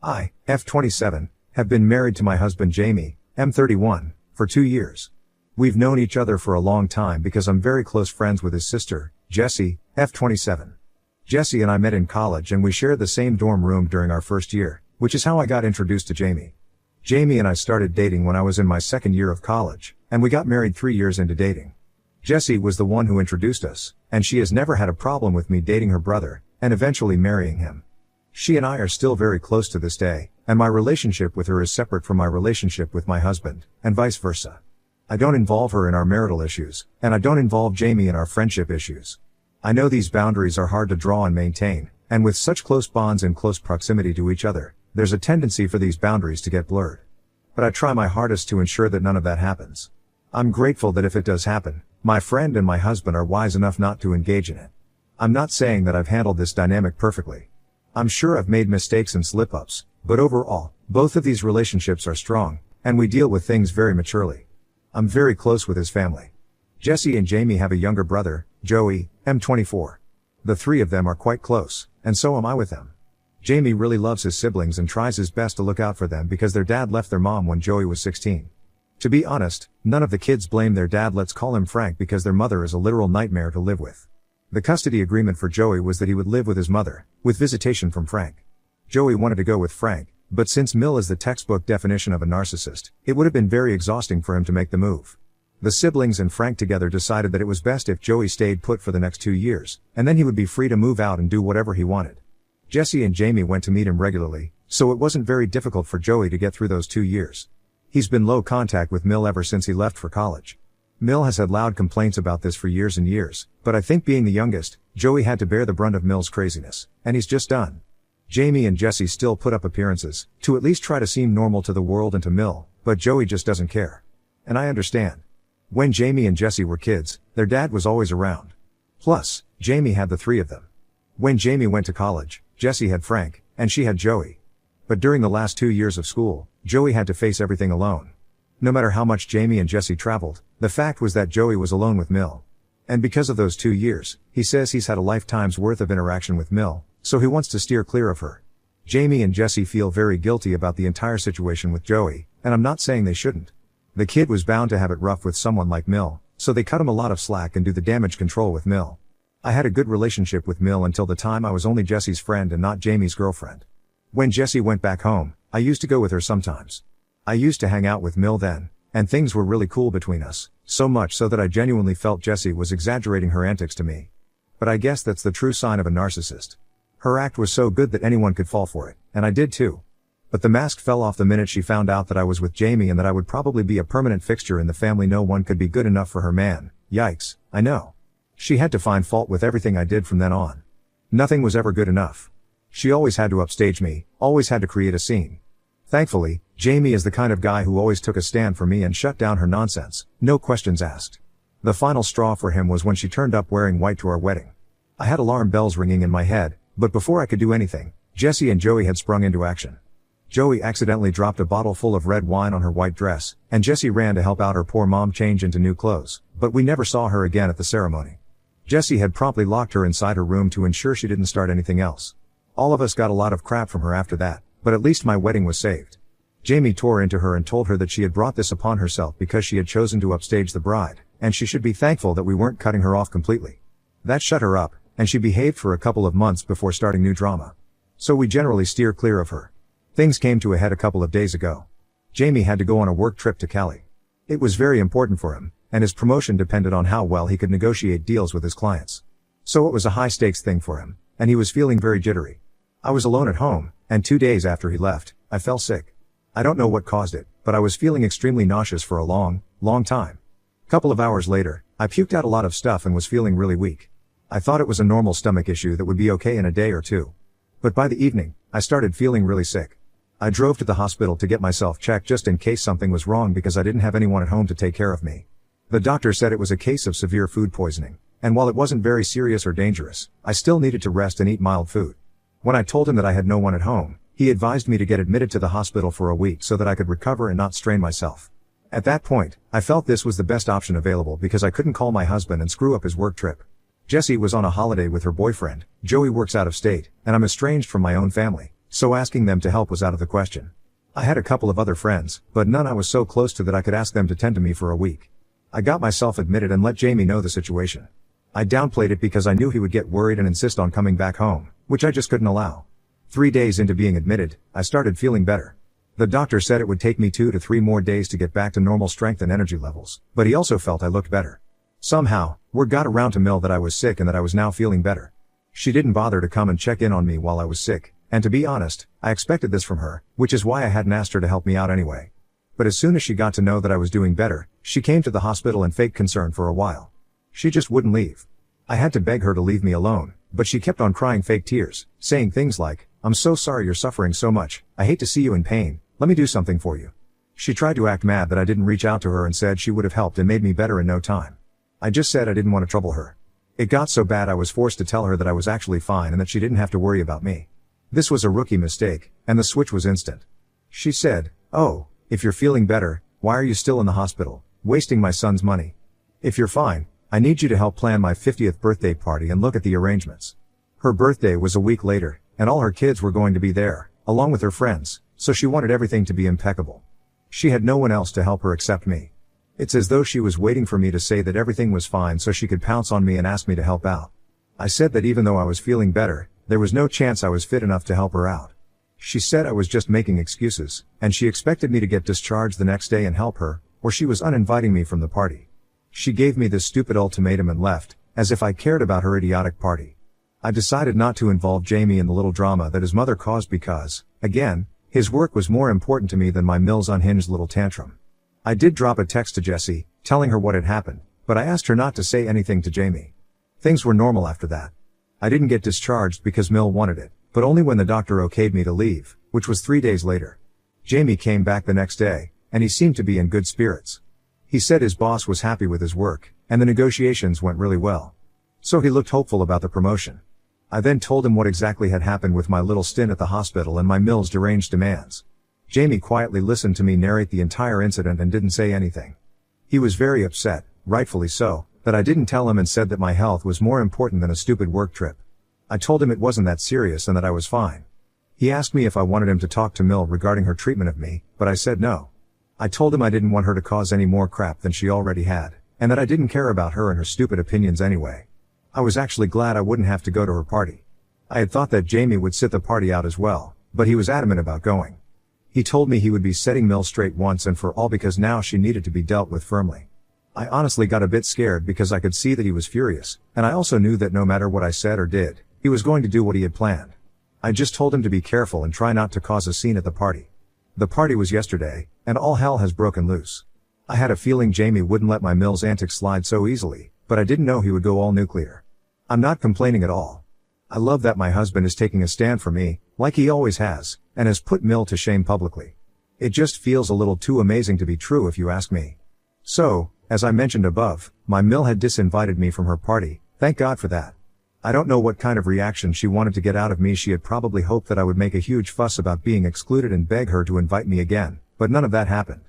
I, F27, have been married to my husband Jamie, M31, for 2 years. We've known each other for a long time because I'm very close friends with his sister, Jessie, F27. Jessie and I met in college and we shared the same dorm room during our first year, which is how I got introduced to Jamie. Jamie and I started dating when I was in my second year of college, and we got married 3 years into dating. Jessie was the one who introduced us, and she has never had a problem with me dating her brother, and eventually marrying him. She and I are still very close to this day, and my relationship with her is separate from my relationship with my husband, and vice versa. I don't involve her in our marital issues, and I don't involve Jamie in our friendship issues. I know these boundaries are hard to draw and maintain, and with such close bonds and close proximity to each other, there's a tendency for these boundaries to get blurred. But I try my hardest to ensure that none of that happens. I'm grateful that if it does happen, my friend and my husband are wise enough not to engage in it. I'm not saying that I've handled this dynamic perfectly. I'm sure I've made mistakes and slip-ups, but overall, both of these relationships are strong, and we deal with things very maturely. I'm very close with his family. Jessie and Jamie have a younger brother, Joey, M24. The three of them are quite close, and so am I with them. Jamie really loves his siblings and tries his best to look out for them because their dad left their mom when Joey was 16. To be honest, none of the kids blame their dad, let's call him Frank, because their mother is a literal nightmare to live with. The custody agreement for Joey was that he would live with his mother, with visitation from Frank. Joey wanted to go with Frank, but since Mill is the textbook definition of a narcissist, it would have been very exhausting for him to make the move. The siblings and Frank together decided that it was best if Joey stayed put for the next 2 years, and then he would be free to move out and do whatever he wanted. Jessie and Jamie went to meet him regularly, so it wasn't very difficult for Joey to get through those 2 years. He's been low contact with Mill ever since he left for college. Mill has had loud complaints about this for years and years, but I think being the youngest, Joey had to bear the brunt of Mill's craziness, and he's just done. Jamie and Jessie still put up appearances, to at least try to seem normal to the world and to Mill, but Joey just doesn't care. And I understand. When Jamie and Jessie were kids, their dad was always around. Plus, Jamie had the three of them. When Jamie went to college, Jessie had Frank, and she had Joey. But during the last 2 years of school, Joey had to face everything alone. No matter how much Jamie and Jessie traveled, the fact was that Joey was alone with Mill. And because of those 2 years, he says he's had a lifetime's worth of interaction with Mill, so he wants to steer clear of her. Jamie and Jessie feel very guilty about the entire situation with Joey, and I'm not saying they shouldn't. The kid was bound to have it rough with someone like Mill, so they cut him a lot of slack and do the damage control with Mill. I had a good relationship with Mill until the time I was only Jessie's friend and not Jamie's girlfriend. When Jessie went back home, I used to go with her sometimes. I used to hang out with Mill then, and things were really cool between us, so much so that I genuinely felt Jessie was exaggerating her antics to me. But I guess that's the true sign of a narcissist. Her act was so good that anyone could fall for it, and I did too. But the mask fell off the minute she found out that I was with Jamie and that I would probably be a permanent fixture in the family. No one could be good enough for her man. Yikes, I know. She had to find fault with everything I did from then on. Nothing was ever good enough. She always had to upstage me, always had to create a scene. Thankfully, Jamie is the kind of guy who always took a stand for me and shut down her nonsense, no questions asked. The final straw for him was when she turned up wearing white to our wedding. I had alarm bells ringing in my head, but before I could do anything, Jessie and Joey had sprung into action. Joey accidentally dropped a bottle full of red wine on her white dress, and Jessie ran to help out her poor mom change into new clothes, but we never saw her again at the ceremony. Jessie had promptly locked her inside her room to ensure she didn't start anything else. All of us got a lot of crap from her after that, but at least my wedding was saved. Jamie tore into her and told her that she had brought this upon herself because she had chosen to upstage the bride, and she should be thankful that we weren't cutting her off completely. That shut her up, and she behaved for a couple of months before starting new drama. So we generally steer clear of her. Things came to a head a couple of days ago. Jamie had to go on a work trip to Cali. It was very important for him, and his promotion depended on how well he could negotiate deals with his clients. So it was a high stakes thing for him, and he was feeling very jittery. I was alone at home, and 2 days after he left, I fell sick. I don't know what caused it, but I was feeling extremely nauseous for a long time. Couple of hours later, I puked out a lot of stuff and was feeling really weak. I thought it was a normal stomach issue that would be okay in a day or two. But by the evening, I started feeling really sick. I drove to the hospital to get myself checked just in case something was wrong because I didn't have anyone at home to take care of me. The doctor said it was a case of severe food poisoning, and while it wasn't very serious or dangerous, I still needed to rest and eat mild food. When I told him that I had no one at home, he advised me to get admitted to the hospital for a week so that I could recover and not strain myself. At that point, I felt this was the best option available because I couldn't call my husband and screw up his work trip. Jessie was on a holiday with her boyfriend, Joey works out of state, and I'm estranged from my own family, so asking them to help was out of the question. I had a couple of other friends, but none I was so close to that I could ask them to tend to me for a week. I got myself admitted and let Jamie know the situation. I downplayed it because I knew he would get worried and insist on coming back home, which I just couldn't allow. 3 days into being admitted, I started feeling better. The doctor said it would take me 2 to 3 more days to get back to normal strength and energy levels, but he also felt I looked better. Somehow, word got around to Mill that I was sick and that I was now feeling better. She didn't bother to come and check in on me while I was sick, and to be honest, I expected this from her, which is why I hadn't asked her to help me out anyway. But as soon as she got to know that I was doing better, she came to the hospital in fake concern for a while. She just wouldn't leave. I had to beg her to leave me alone, but she kept on crying fake tears, saying things like, "I'm so sorry you're suffering so much, I hate to see you in pain, let me do something for you." She tried to act mad that I didn't reach out to her and said she would have helped and made me better in no time. I just said I didn't want to trouble her. It got so bad I was forced to tell her that I was actually fine and that she didn't have to worry about me. This was a rookie mistake, and the switch was instant. She said, "Oh, if you're feeling better, why are you still in the hospital, wasting my son's money? If you're fine, I need you to help plan my 50th birthday party and look at the arrangements." Her birthday was a week later, and all her kids were going to be there, along with her friends, so she wanted everything to be impeccable. She had no one else to help her except me. It's as though she was waiting for me to say that everything was fine so she could pounce on me and ask me to help out. I said that even though I was feeling better, there was no chance I was fit enough to help her out. She said I was just making excuses, and she expected me to get discharged the next day and help her, or she was uninviting me from the party. She gave me this stupid ultimatum and left, as if I cared about her idiotic party. I decided not to involve Jamie in the little drama that his mother caused because, again, his work was more important to me than my Mill's unhinged little tantrum. I did drop a text to Jessie, telling her what had happened, but I asked her not to say anything to Jamie. Things were normal after that. I didn't get discharged because Mill wanted it, but only when the doctor okayed me to leave, which was 3 days later. Jamie came back the next day, and he seemed to be in good spirits. He said his boss was happy with his work, and the negotiations went really well. So he looked hopeful about the promotion. I then told him what exactly had happened with my little stint at the hospital and my Mill's deranged demands. Jamie quietly listened to me narrate the entire incident and didn't say anything. He was very upset, rightfully so, that I didn't tell him and said that my health was more important than a stupid work trip. I told him it wasn't that serious and that I was fine. He asked me if I wanted him to talk to Mill regarding her treatment of me, but I said no. I told him I didn't want her to cause any more crap than she already had, and that I didn't care about her and her stupid opinions anyway. I was actually glad I wouldn't have to go to her party. I had thought that Jamie would sit the party out as well, but he was adamant about going. He told me he would be setting Mill straight once and for all because now she needed to be dealt with firmly. I honestly got a bit scared because I could see that he was furious, and I also knew that no matter what I said or did, he was going to do what he had planned. I just told him to be careful and try not to cause a scene at the party. The party was yesterday, and all hell has broken loose. I had a feeling Jamie wouldn't let my Mill's antics slide so easily, but I didn't know he would go all nuclear. I'm not complaining at all. I love that my husband is taking a stand for me, like he always has, and has put Mill to shame publicly. It just feels a little too amazing to be true if you ask me. So, as I mentioned above, my Mill had disinvited me from her party, thank God for that. I don't know what kind of reaction she wanted to get out of me. She had probably hoped that I would make a huge fuss about being excluded and beg her to invite me again, but none of that happened.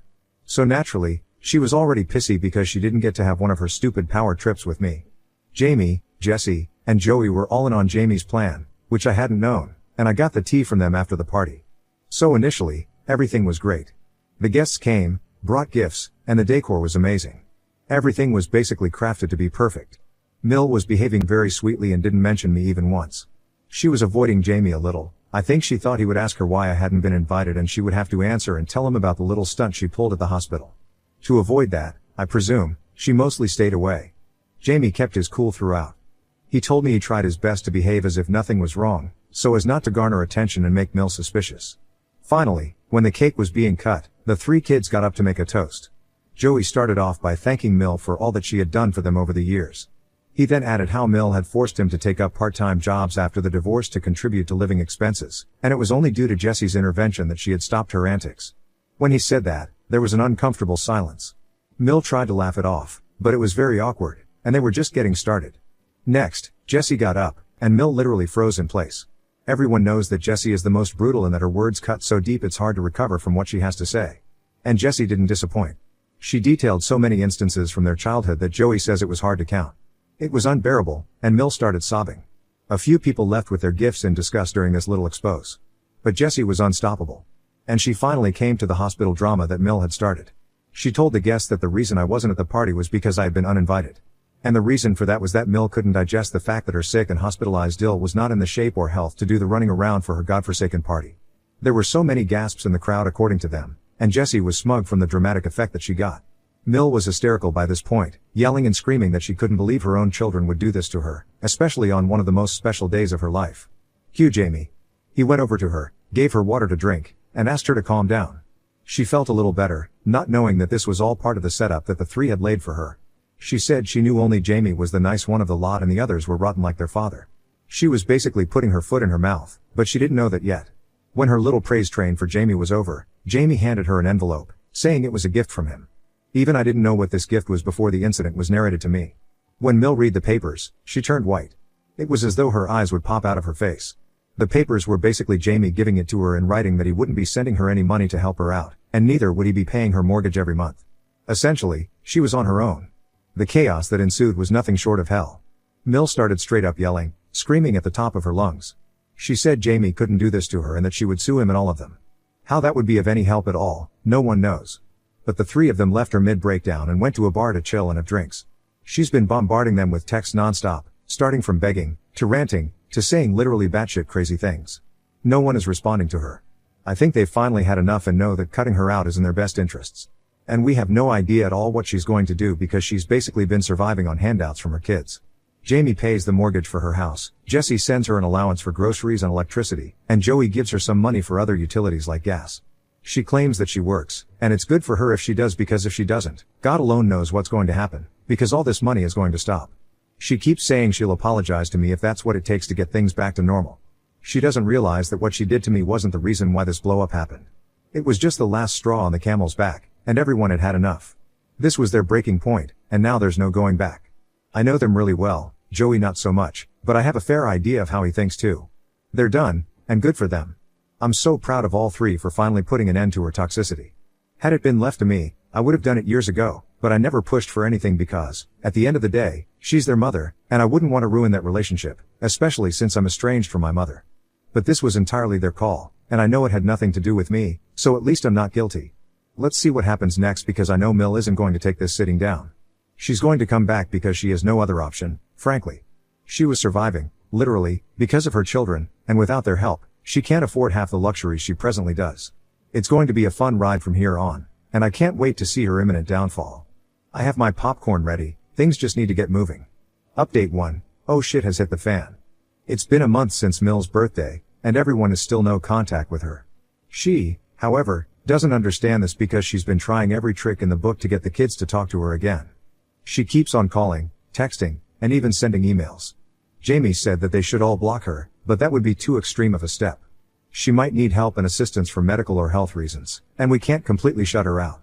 So naturally, she was already pissy because she didn't get to have one of her stupid power trips with me. Jamie, Jessie, and Joey were all in on Jamie's plan, which I hadn't known, and I got the tea from them after the party. So initially, everything was great. The guests came, brought gifts, and the decor was amazing. Everything was basically crafted to be perfect. Mill was behaving very sweetly and didn't mention me even once. She was avoiding Jamie a little. I think she thought he would ask her why I hadn't been invited and she would have to answer and tell him about the little stunt she pulled at the hospital. To avoid that, I presume, she mostly stayed away. Jamie kept his cool throughout. He told me he tried his best to behave as if nothing was wrong, so as not to garner attention and make Mill suspicious. Finally, when the cake was being cut, the 3 kids got up to make a toast. Joey started off by thanking Mill for all that she had done for them over the years. He then added how Mill had forced him to take up part-time jobs after the divorce to contribute to living expenses, and it was only due to Jessie's intervention that she had stopped her antics. When he said that, there was an uncomfortable silence. Mill tried to laugh it off, but it was very awkward, and they were just getting started. Next, Jessie got up, and Mill literally froze in place. Everyone knows that Jessie is the most brutal and that her words cut so deep it's hard to recover from what she has to say. And Jessie didn't disappoint. She detailed so many instances from their childhood that Joey says it was hard to count. It was unbearable, and Mill started sobbing. A few people left with their gifts in disgust during this little expose. But Jessie was unstoppable. And she finally came to the hospital drama that Mill had started. She told the guests that the reason I wasn't at the party was because I had been uninvited. And the reason for that was that Mill couldn't digest the fact that her sick and hospitalized Dill was not in the shape or health to do the running around for her godforsaken party. There were so many gasps in the crowd according to them, and Jessie was smug from the dramatic effect that she got. Mill was hysterical by this point, yelling and screaming that she couldn't believe her own children would do this to her, especially on one of the most special days of her life. Cue Jamie. He went over to her, gave her water to drink, and asked her to calm down. She felt a little better, not knowing that this was all part of the setup that the three had laid for her. She said she knew only Jamie was the nice one of the lot and the others were rotten like their father. She was basically putting her foot in her mouth, but she didn't know that yet. When her little praise train for Jamie was over, Jamie handed her an envelope, saying it was a gift from him. Even I didn't know what this gift was before the incident was narrated to me. When Mill read the papers, she turned white. It was as though her eyes would pop out of her face. The papers were basically Jamie giving it to her in writing that he wouldn't be sending her any money to help her out, and neither would he be paying her mortgage every month. Essentially, she was on her own. The chaos that ensued was nothing short of hell. Mill started straight up yelling, screaming at the top of her lungs. She said Jamie couldn't do this to her and that she would sue him and all of them. How that would be of any help at all, no one knows. But the three of them left her mid-breakdown and went to a bar to chill and have drinks. She's been bombarding them with texts non-stop, starting from begging, to ranting, to saying literally batshit crazy things. No one is responding to her. I think they've finally had enough and know that cutting her out is in their best interests. And we have no idea at all what she's going to do because she's basically been surviving on handouts from her kids. Jamie pays the mortgage for her house, Jessie sends her an allowance for groceries and electricity, and Joey gives her some money for other utilities like gas. She claims that she works, and it's good for her if she does because if she doesn't, God alone knows what's going to happen, because all this money is going to stop. She keeps saying she'll apologize to me if that's what it takes to get things back to normal. She doesn't realize that what she did to me wasn't the reason why this blow-up happened. It was just the last straw on the camel's back, and everyone had had enough. This was their breaking point, and now there's no going back. I know them really well, Joey not so much, but I have a fair idea of how he thinks too. They're done, and good for them. I'm so proud of all three for finally putting an end to her toxicity. Had it been left to me, I would have done it years ago, but I never pushed for anything because, at the end of the day, she's their mother, and I wouldn't want to ruin that relationship, especially since I'm estranged from my mother. But this was entirely their call, and I know it had nothing to do with me, so at least I'm not guilty. Let's see what happens next because I know Mill isn't going to take this sitting down. She's going to come back because she has no other option, frankly. She was surviving, literally, because of her children, and without their help, she can't afford half the luxuries she presently does. It's going to be a fun ride from here on, and I can't wait to see her imminent downfall. I have my popcorn ready, things just need to get moving. Update 1, oh shit has hit the fan. It's been a month since Mill's birthday, and everyone is still no contact with her. She, however, doesn't understand this because she's been trying every trick in the book to get the kids to talk to her again. She keeps on calling, texting, and even sending emails. Jamie said that they should all block her, but that would be too extreme of a step. She might need help and assistance for medical or health reasons, and we can't completely shut her out.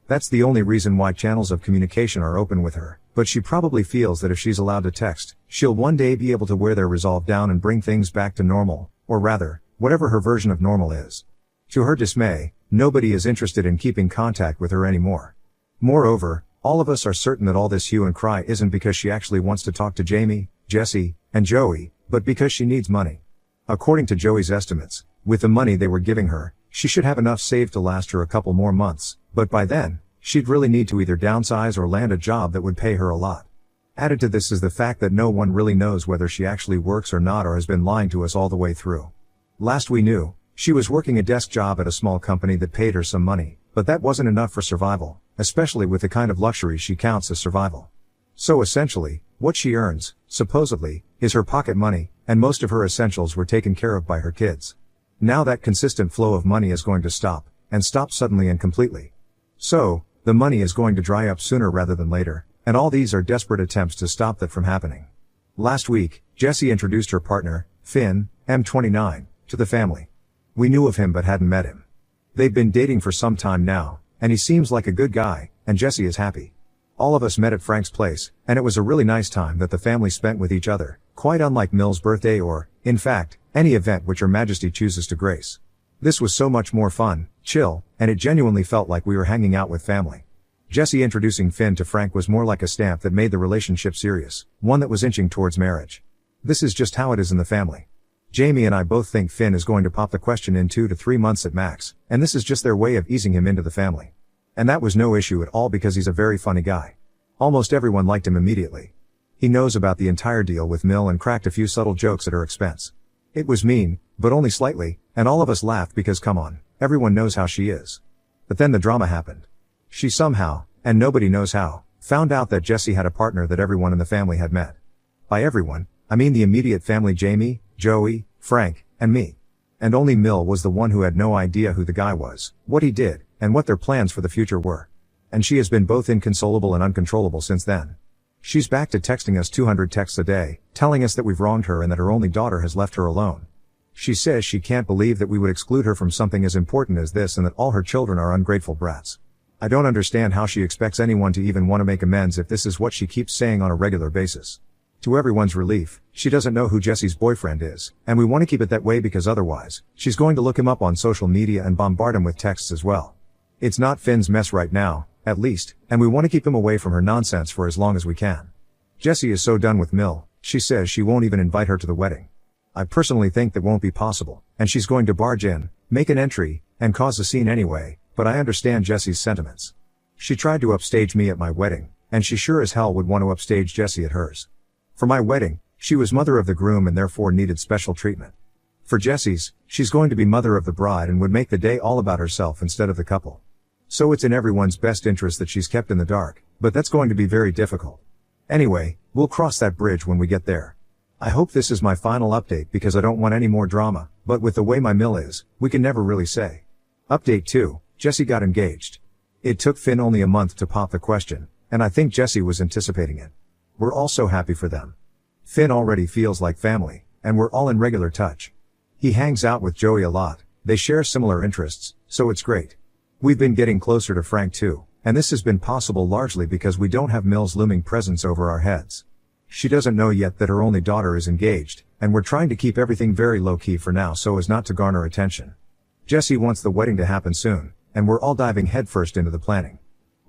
That's the only reason why channels of communication are open with her, but she probably feels that if she's allowed to text, she'll one day be able to wear their resolve down and bring things back to normal, or rather, whatever her version of normal is. To her dismay, nobody is interested in keeping contact with her anymore. Moreover, all of us are certain that all this hue and cry isn't because she actually wants to talk to Jamie, Jessie, and Joey, but because she needs money. According to Joey's estimates, with the money they were giving her, she should have enough saved to last her a couple more months, but by then, she'd really need to either downsize or land a job that would pay her a lot. Added to this is the fact that no one really knows whether she actually works or not or has been lying to us all the way through. Last we knew, she was working a desk job at a small company that paid her some money, but that wasn't enough for survival, especially with the kind of luxuries she counts as survival. So essentially, what she earns, supposedly, is her pocket money, and most of her essentials were taken care of by her kids. Now that consistent flow of money is going to stop, and stop suddenly and completely. So, the money is going to dry up sooner rather than later, and all these are desperate attempts to stop that from happening. Last week, Jessie introduced her partner, Finn, M29, to the family. We knew of him but hadn't met him. They've been dating for some time now, and he seems like a good guy, and Jessie is happy. All of us met at Frank's place, and it was a really nice time that the family spent with each other, quite unlike Mill's birthday or, in fact, any event which Her Majesty chooses to grace. This was so much more fun, chill, and it genuinely felt like we were hanging out with family. Jessie introducing Finn to Frank was more like a stamp that made the relationship serious, one that was inching towards marriage. This is just how it is in the family. Jamie and I both think Finn is going to pop the question in 2 to 3 months at max, and this is just their way of easing him into the family. And that was no issue at all because he's a very funny guy. Almost everyone liked him immediately. He knows about the entire deal with Mill and cracked a few subtle jokes at her expense. It was mean, but only slightly, and all of us laughed because come on, everyone knows how she is. But then the drama happened. She somehow, and nobody knows how, found out that Jesse had a partner that everyone in the family had met. By everyone, I mean the immediate family: Jamie, Joey, Frank, and me. And only Mill was the one who had no idea who the guy was, what he did, and what their plans for the future were. And she has been both inconsolable and uncontrollable since then. She's back to texting us 200 texts a day, telling us that we've wronged her and that her only daughter has left her alone. She says she can't believe that we would exclude her from something as important as this and that all her children are ungrateful brats. I don't understand how she expects anyone to even want to make amends if this is what she keeps saying on a regular basis. To everyone's relief, she doesn't know who Jesse's boyfriend is, and we want to keep it that way because otherwise, she's going to look him up on social media and bombard him with texts as well. It's not Finn's mess right now, at least, and we want to keep him away from her nonsense for as long as we can. Jessie is so done with Mill, she says she won't even invite her to the wedding. I personally think that won't be possible, and she's going to barge in, make an entry, and cause a scene anyway, but I understand Jessie's sentiments. She tried to upstage me at my wedding, and she sure as hell would want to upstage Jessie at hers. For my wedding, she was mother of the groom and therefore needed special treatment. For Jessie's, she's going to be mother of the bride and would make the day all about herself instead of the couple. So it's in everyone's best interest that she's kept in the dark, but that's going to be very difficult. Anyway, we'll cross that bridge when we get there. I hope this is my final update because I don't want any more drama, but with the way my Mill is, we can never really say. Update 2, Jessie got engaged. It took Finn only a month to pop the question, and I think Jessie was anticipating it. We're all so happy for them. Finn already feels like family, and we're all in regular touch. He hangs out with Joey a lot, they share similar interests, so it's great. We've been getting closer to Frank too, and this has been possible largely because we don't have Mill's looming presence over our heads. She doesn't know yet that her only daughter is engaged, and we're trying to keep everything very low-key for now so as not to garner attention. Jessie wants the wedding to happen soon, and we're all diving headfirst into the planning.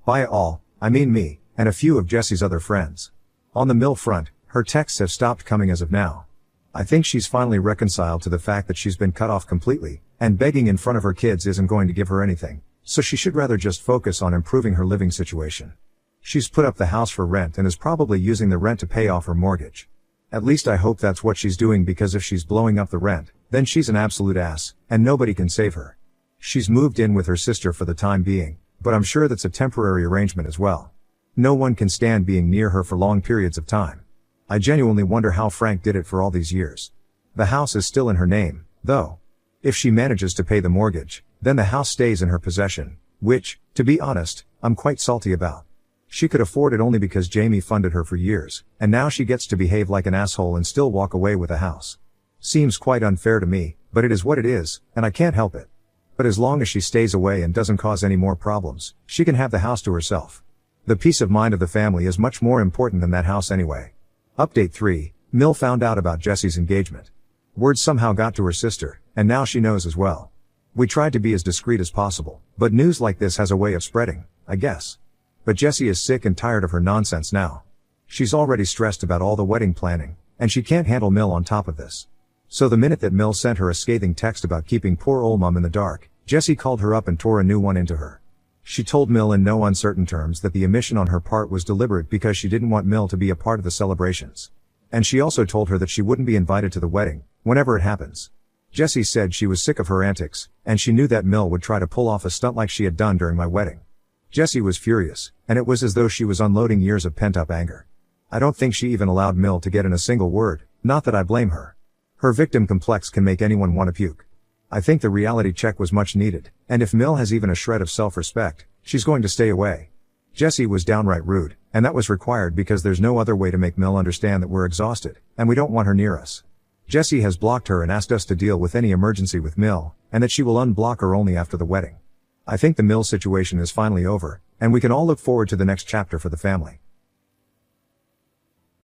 By all, I mean me, and a few of Jessie's other friends. On the Mill front, her texts have stopped coming as of now. I think she's finally reconciled to the fact that she's been cut off completely, and begging in front of her kids isn't going to give her anything, so she should rather just focus on improving her living situation. She's put up the house for rent and is probably using the rent to pay off her mortgage. At least I hope that's what she's doing because if she's blowing up the rent, then she's an absolute ass, and nobody can save her. She's moved in with her sister for the time being, but I'm sure that's a temporary arrangement as well. No one can stand being near her for long periods of time. I genuinely wonder how Frank did it for all these years. The house is still in her name, though. If she manages to pay the mortgage, then the house stays in her possession, which, to be honest, I'm quite salty about. She could afford it only because Jamie funded her for years, and now she gets to behave like an asshole and still walk away with a house. Seems quite unfair to me, but it is what it is, and I can't help it. But as long as she stays away and doesn't cause any more problems, she can have the house to herself. The peace of mind of the family is much more important than that house anyway. Update 3, Mill found out about Jessie's engagement. Word somehow got to her sister, and now she knows as well. We tried to be as discreet as possible, but news like this has a way of spreading, I guess. But Jessie is sick and tired of her nonsense now. She's already stressed about all the wedding planning, and she can't handle Mill on top of this. So the minute that Mill sent her a scathing text about keeping poor old mum in the dark, Jessie called her up and tore a new one into her. She told Mill in no uncertain terms that the omission on her part was deliberate because she didn't want Mill to be a part of the celebrations. And she also told her that she wouldn't be invited to the wedding, whenever it happens. Jessie said she was sick of her antics, and she knew that Mill would try to pull off a stunt like she had done during my wedding. Jessie was furious, and it was as though she was unloading years of pent-up anger. I don't think she even allowed Mill to get in a single word, not that I blame her. Her victim complex can make anyone want to puke. I think the reality check was much needed, and if Mill has even a shred of self-respect, she's going to stay away. Jessie was downright rude, and that was required because there's no other way to make Mill understand that we're exhausted, and we don't want her near us. Jessie has blocked her and asked us to deal with any emergency with Mill, and that she will unblock her only after the wedding. I think the Mill situation is finally over, and we can all look forward to the next chapter for the family.